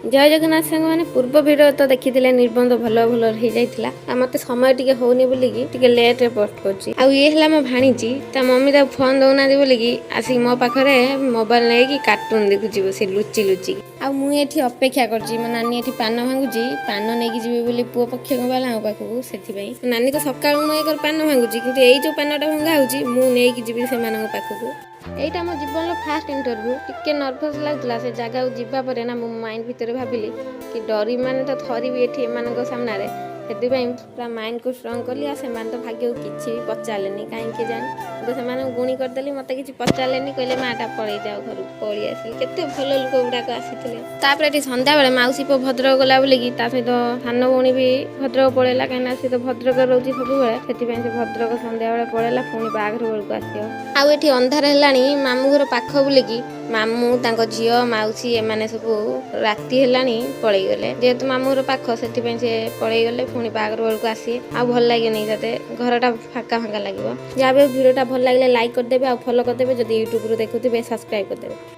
जय जगन्नाथ सांग मैंने पूर्व भिडियो तो देखी निबंध भल भल हो जाता आ मत समय टी होनी बोलिकी लेट रे पोस्ट कर मो भाणीची ता मम्मी ताको फोन दौना बोलिकी आसिक मो पाखे मोबाइल नहीं कार्टून देखुची बस लुचि लुचि आ मुझे अपेक्षा कर नानी ये पान भांगुची पान नहीं जी बोली पुओ पक्ष वाला पाखक से नानी तो सका मुझे पान भांगुची कि यही जो पानटा भंगा होगी जी से पाखक एटा मो जीवन फास्ट इंटरव्यू टिके नर्भस लगुला से जगह जीवा पर ना मो माइंड भीतर भाविली कि डरी माने तो थरी भी एठी एमानक सामने से पूरा माइंड को स्ट्रंग कली आ से तो भाग्य किसी भी पचारे कहीं जान तो से गुणी करदेली मत कि पचारे कहले माटा पलि जाओ घर पलि आसिल केते भल लोक गुड़ाक आसी सन्ध्या बेले मौसी पु भद्रक गला बोलिकी सहित सान भौणी भी भद्रक पलैला कहीं सी तो भद्रक रोचे सब से भद्रक सन्ध्या बेले पलैला पुणी बाघर बेलू आसो आठी अंधार है मामू घर पाख बोलिकी मामू तांको झील मौसी एमाने सब राति है पलि गले जेहेतु मामू घर पाख से पलि गले पुणी बाघर बेलू आसी आ भल लगे नहीं जाते घरटा फाका फाका लगे जहाँ भी भिडियोटा भल लगे लाइक करदेवे आ फॉलो करदेवे जब यूट्यूब देखुवे सब्सक्राइब करदेवे।